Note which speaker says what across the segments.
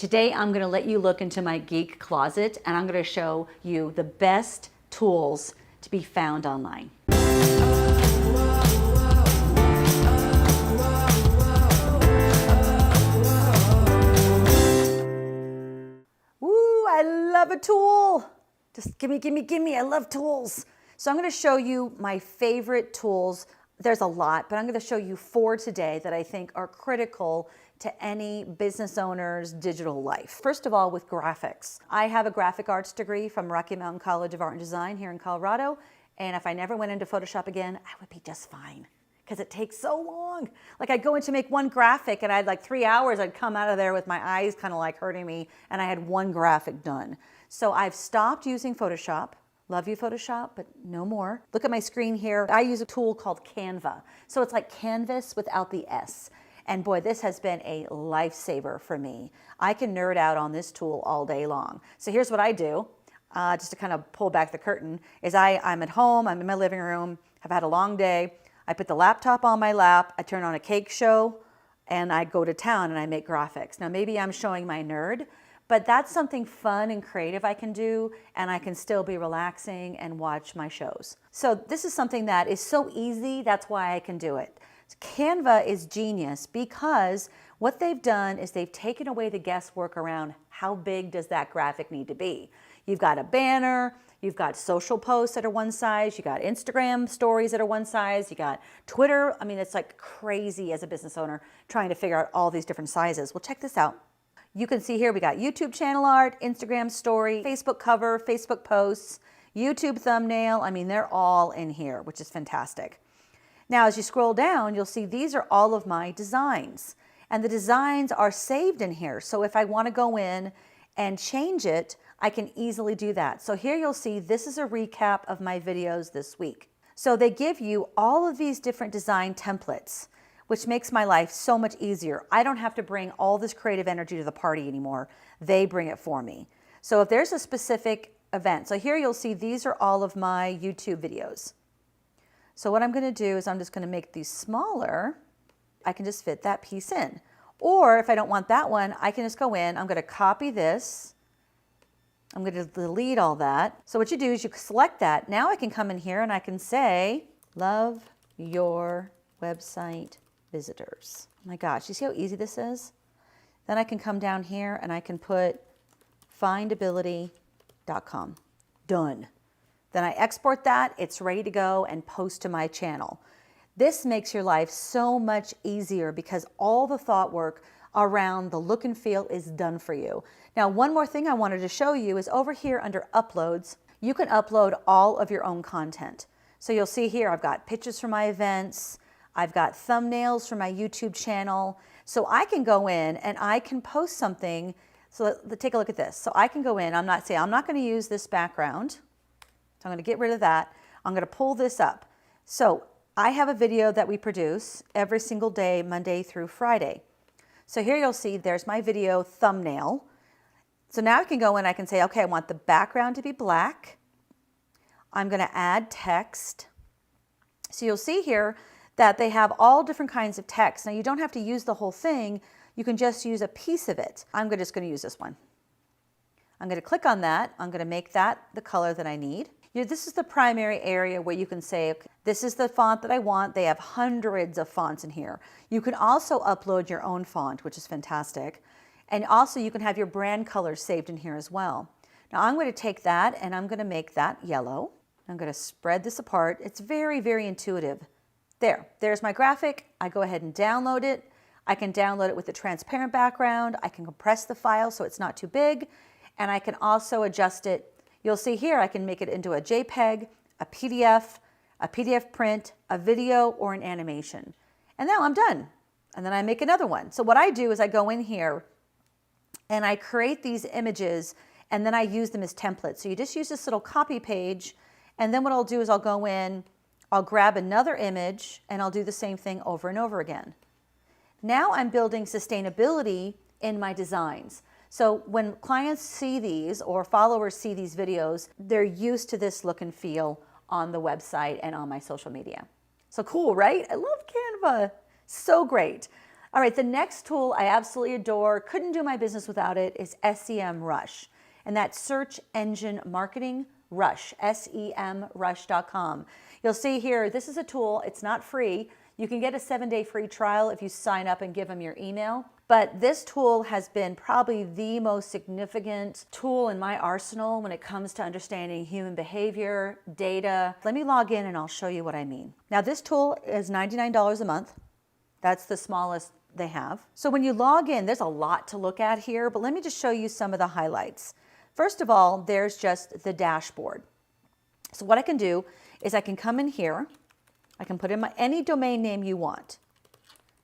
Speaker 1: Today I'm going to let you look into my geek closet and I'm going to show you the best tools to be found online. Woo, I love a tool. Just gimme, I love tools. So I'm going to show you my favorite tools. There's a lot, but I'm going to show you 4 today that I think are critical to any business owner's digital life. First of all, with graphics. I have a graphic arts degree from Rocky Mountain College of Art and Design here in Colorado, and if I never went into Photoshop again, I would be just fine because it takes so long. Like I'd go in to make one graphic and I'd like 3 hours, I'd come out of there with my eyes kind of like hurting me, and I had one graphic done. So I've stopped using Photoshop. Love you, Photoshop, but no more. Look at my screen here. I use a tool called Canva. So it's like Canvas without the S. And boy, this has been a lifesaver for me. I can nerd out on this tool all day long. So here's what I do, just to kind of pull back the curtain, is I'm at home, I'm in my living room, I've had a long day, I put the laptop on my lap, I turn on a cake show, and I go to town and I make graphics. Now maybe I'm showing my nerd, but that's something fun and creative I can do, and I can still be relaxing and watch my shows. So this is something that is so easy, that's why I can do it. Canva is genius because what they've done is they've taken away the guesswork around how big does that graphic need to be. You've got a banner, you've got social posts that are one size, you got Instagram stories that are one size, you got Twitter. I mean, it's like crazy as a business owner trying to figure out all these different sizes. Well, check this out. You can see here we got YouTube channel art, Instagram story, Facebook cover, Facebook posts, YouTube thumbnail. I mean, they're all in here, which is fantastic. Now, as you scroll down, you'll see these are all of my designs, and the designs are saved in here. So if I want to go in and change it, I can easily do that. So here you'll see this is a recap of my videos this week. So they give you all of these different design templates, which makes my life so much easier. I don't have to bring all this creative energy to the party anymore. They bring it for me. So if there's a specific event, so here you'll see these are all of my YouTube videos. So what I'm going to do is I'm just going to make these smaller. I can just fit that piece in. Or if I don't want that one, I can just go in, I'm going to copy this. I'm going to delete all that. So what you do is you select that. Now I can come in here and I can say, love your website visitors. Oh my gosh, you see how easy this is? Then I can come down here and I can put findability.com. Done. Then I export that, it's ready to go and post to my channel. This makes your life so much easier because all the thought work around the look and feel is done for you. Now, one more thing I wanted to show you is over here under uploads, you can upload all of your own content. So you'll see here, I've got pictures from my events, I've got thumbnails for my YouTube channel. So I can go in and I can post something. So take a look at this. So I can go in, I'm not going to use this background. So I'm going to get rid of that. I'm going to pull this up. So I have a video that we produce every single day, Monday through Friday. So here you'll see there's my video thumbnail. So now I can go in, I can say, okay, I want the background to be black. I'm going to add text. So you'll see here that they have all different kinds of text. Now you don't have to use the whole thing. You can just use a piece of it. I'm just going to use this one. I'm going to click on that. I'm going to make that the color that I need. This is the primary area where you can say, okay, this is the font that I want. They have hundreds of fonts in here. You can also upload your own font, which is fantastic. And also you can have your brand colors saved in here as well. Now I'm going to take that and I'm going to make that yellow. I'm going to spread this apart. It's very, very intuitive. There's my graphic. I go ahead and download it. I can download it with a transparent background. I can compress the file so it's not too big. And I can also adjust it. You'll see here I can make it into a JPEG, a PDF print, a video, or an animation. And now I'm done. And then I make another one. So what I do is I go in here and I create these images and then I use them as templates. So you just use this little copy page, and then what I'll do is I'll go in, I'll grab another image, and I'll do the same thing over and over again. Now I'm building sustainability in my designs. So when clients see these or followers see these videos, they're used to this look and feel on the website and on my social media. So cool, right? I love Canva. So great. All right, the next tool I absolutely adore, couldn't do my business without it, is SEMRush. And that's Search Engine Marketing Rush, SEMRush.com. You'll see here, this is a tool, it's not free. You can get a 7-day free trial if you sign up and give them your email. But this tool has been probably the most significant tool in my arsenal when it comes to understanding human behavior, data. Let me log in and I'll show you what I mean. Now this tool is $99 a month. That's the smallest they have. So when you log in, there's a lot to look at here, but let me just show you some of the highlights. First of all, there's just the dashboard. So what I can do is I can come in here, I can put in any domain name you want.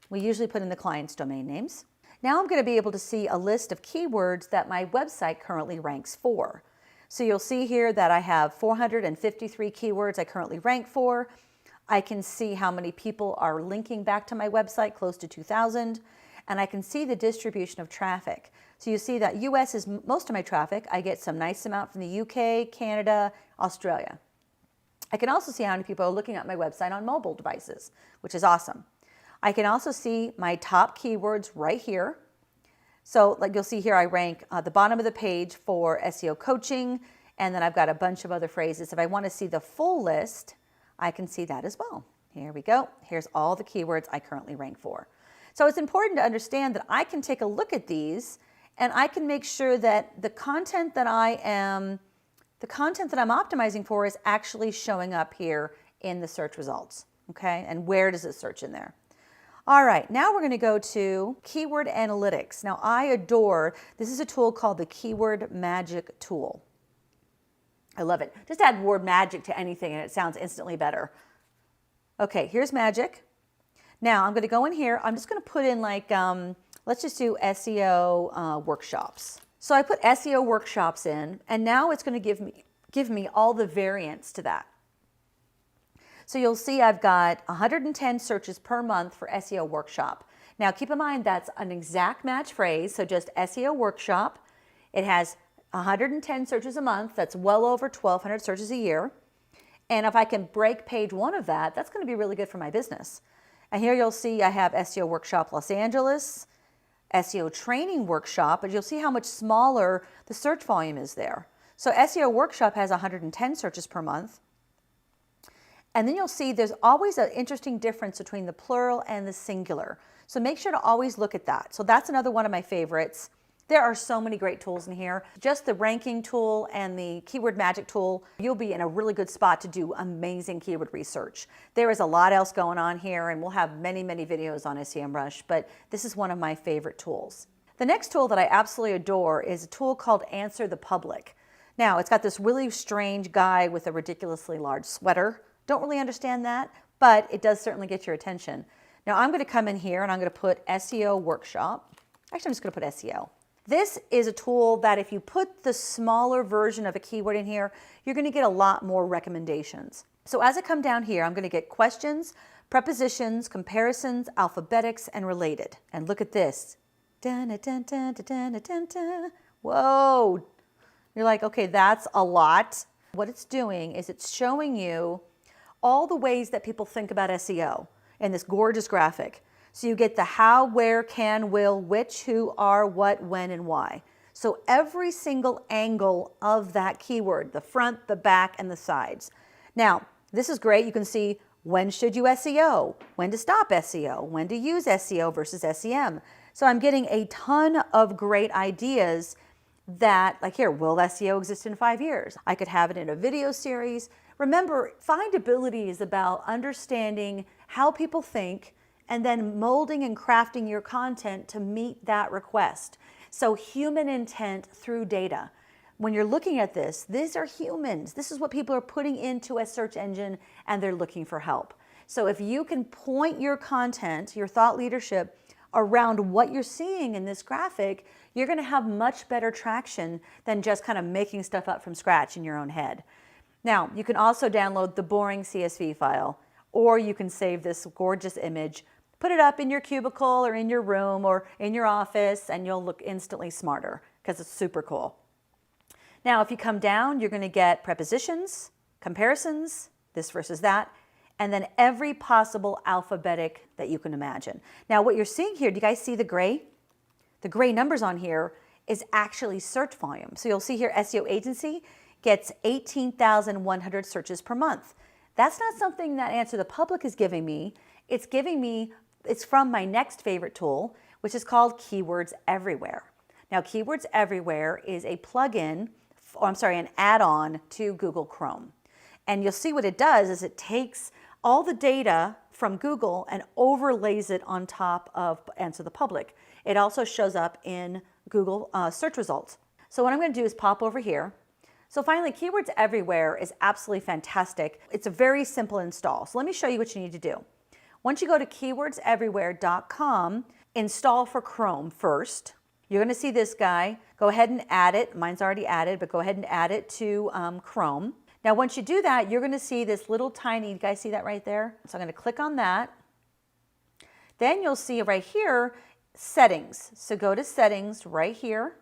Speaker 1: We usually put in the client's domain names. Now I'm going to be able to see a list of keywords that my website currently ranks for. So you'll see here that I have 453 keywords I currently rank for. I can see how many people are linking back to my website, close to 2,000, and I can see the distribution of traffic. So you see that US is most of my traffic. I get some nice amount from the UK, Canada, Australia. I can also see how many people are looking at my website on mobile devices, which is awesome. I can also see my top keywords right here. So like you'll see here, I rank the bottom of the page for SEO coaching, and then I've got a bunch of other phrases. If I want to see the full list, I can see that as well. Here we go. Here's all the keywords I currently rank for. So it's important to understand that I can take a look at these and I can make sure that the content that I'm optimizing for is actually showing up here in the search results. Okay, and where does it search in there? All right, now we're going to go to Keyword Analytics. Now I adore, this is a tool called the Keyword Magic tool. I love it. Just add word magic to anything and it sounds instantly better. Okay, here's magic. Now I'm going to go in here. I'm just going to put in like, let's just do SEO workshops. So I put SEO workshops in, and now it's going to give me all the variants to that. So you'll see I've got 110 searches per month for SEO workshop. Now keep in mind that's an exact match phrase, so just SEO workshop. It has 110 searches a month. That's well over 1,200 searches a year. And if I can break page one of that, that's going to be really good for my business. And here you'll see I have SEO Workshop Los Angeles, SEO Training Workshop, but you'll see how much smaller the search volume is there. So SEO Workshop has 110 searches per month. And then you'll see there's always an interesting difference between the plural and the singular. So make sure to always look at that. So that's another one of my favorites. There are so many great tools in here. Just the ranking tool and the keyword magic tool, you'll be in a really good spot to do amazing keyword research. There is a lot else going on here, and we'll have many, many videos on SEMrush, but this is one of my favorite tools. The next tool that I absolutely adore is a tool called AnswerThePublic. Now, it's got this really strange guy with a ridiculously large sweater. Don't really understand that, but it does certainly get your attention. Now, I'm going to come in here and I'm going to put SEO Workshop. Actually, I'm just going to put SEO. This is a tool that if you put the smaller version of a keyword in here, you're going to get a lot more recommendations. So as I come down here, I'm going to get questions, prepositions, comparisons, alphabetics, and related. And look at this. Dun, dun, dun, dun, dun, dun, dun. Whoa. You're like, okay, that's a lot. What it's doing is it's showing you all the ways that people think about SEO in this gorgeous graphic. So you get the how, where, can, will, which, who, are, what, when, and why. So every single angle of that keyword, the front, the back, and the sides. Now, this is great. You can see when should you SEO, when to stop SEO, when to use SEO versus SEM. So I'm getting a ton of great ideas that, like here, will SEO exist in 5 years? I could have it in a video series. Remember, findability is about understanding how people think and then molding and crafting your content to meet that request. So human intent through data. When you're looking at this, these are humans. This is what people are putting into a search engine and they're looking for help. So if you can point your content, your thought leadership around what you're seeing in this graphic, you're gonna have much better traction than just kind of making stuff up from scratch in your own head. Now, you can also download the boring CSV file, or you can save this gorgeous image, put it up in your cubicle or in your room or in your office, and you'll look instantly smarter because it's super cool. Now, if you come down, you're going to get prepositions, comparisons, this versus that, and then every possible alphabetic that you can imagine. Now what you're seeing here, do you guys see the gray? The gray numbers on here is actually search volume. So you'll see here SEO agency gets 18,100 searches per month. That's not something that Answer the Public is giving me. It's from my next favorite tool, which is called Keywords Everywhere. Now, Keywords Everywhere is a plugin, an add-on to Google Chrome. And you'll see what it does is it takes all the data from Google and overlays it on top of Answer the Public. It also shows up in Google search results. So what I'm going to do is pop over here. So finally, Keywords Everywhere is absolutely fantastic. It's a very simple install. So let me show you what you need to do. Once you go to KeywordsEverywhere.com, install for Chrome first. You're going to see this guy. Go ahead and add it. Mine's already added, but go ahead and add it to Chrome. Now, once you do that, you're going to see this little tiny, you guys see that right there? So I'm going to click on that. Then you'll see right here, settings. So go to settings right here,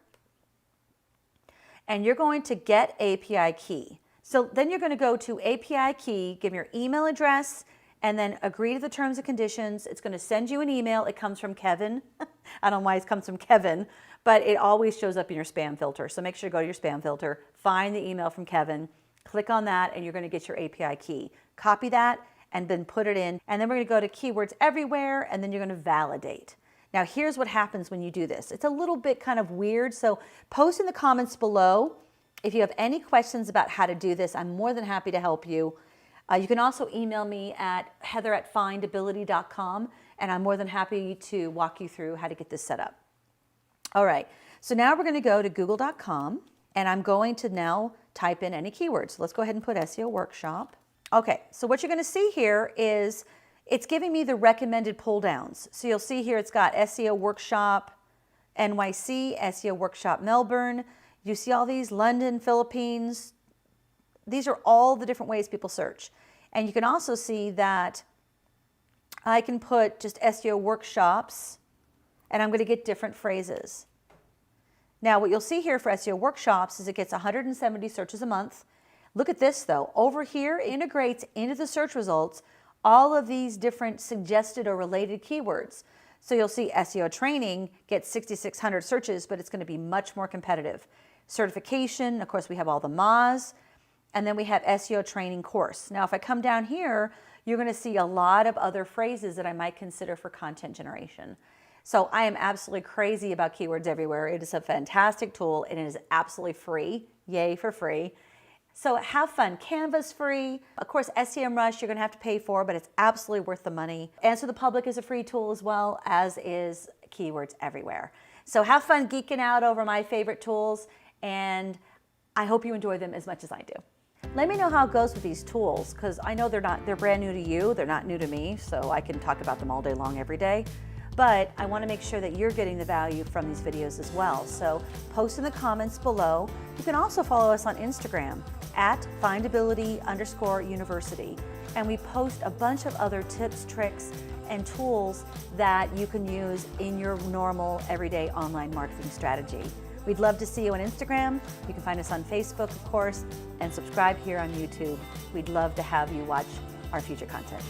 Speaker 1: and you're going to get API key. So then you're going to go to API key, give your email address, and then agree to the terms and conditions. It's going to send you an email. It comes from Kevin. I don't know why it comes from Kevin, but it always shows up in your spam filter. So make sure to go to your spam filter, find the email from Kevin, click on that, and you're going to get your API key. Copy that and then put it in. And then we're going to go to Keywords Everywhere, and then you're going to validate. Now, here's what happens when you do this. It's a little bit kind of weird, so post in the comments below if you have any questions about how to do this. I'm more than happy to help you. You can also email me at heather@findability.com, and I'm more than happy to walk you through how to get this set up. All right, so now we're going to go to google.com, and I'm going to now type in any keywords. So let's go ahead and put SEO workshop. Okay, so what you're going to see here is it's giving me the recommended pull downs. So you'll see here it's got SEO workshop NYC, SEO workshop Melbourne. You see all these, London, Philippines. These are all the different ways people search. And you can also see that I can put just SEO workshops, and I'm going to get different phrases. Now, what you'll see here for SEO workshops is it gets 170 searches a month. Look at this though. Over here, it integrates into the search results all of these different suggested or related keywords. So you'll see SEO training gets 6,600 searches, but it's going to be much more competitive. Certification, of course, we have all the MAs, and then we have SEO training course. Now, if I come down here, you're going to see a lot of other phrases that I might consider for content generation. So I am absolutely crazy about Keywords Everywhere. It is a fantastic tool, and it is absolutely free. Yay for free. So have fun. Canva's free. Of course, SEMRush you're going to have to pay for, but it's absolutely worth the money. Answer the Public is a free tool as well, as is Keywords Everywhere. So have fun geeking out over my favorite tools, and I hope you enjoy them as much as I do. Let me know how it goes with these tools, because I know they're brand new to you. They're not new to me, so I can talk about them all day long every day. But I want to make sure that you're getting the value from these videos as well. So post in the comments below. You can also follow us on Instagram at findability_university. And we post a bunch of other tips, tricks, and tools that you can use in your normal, everyday online marketing strategy. We'd love to see you on Instagram. You can find us on Facebook, of course, and subscribe here on YouTube. We'd love to have you watch our future content.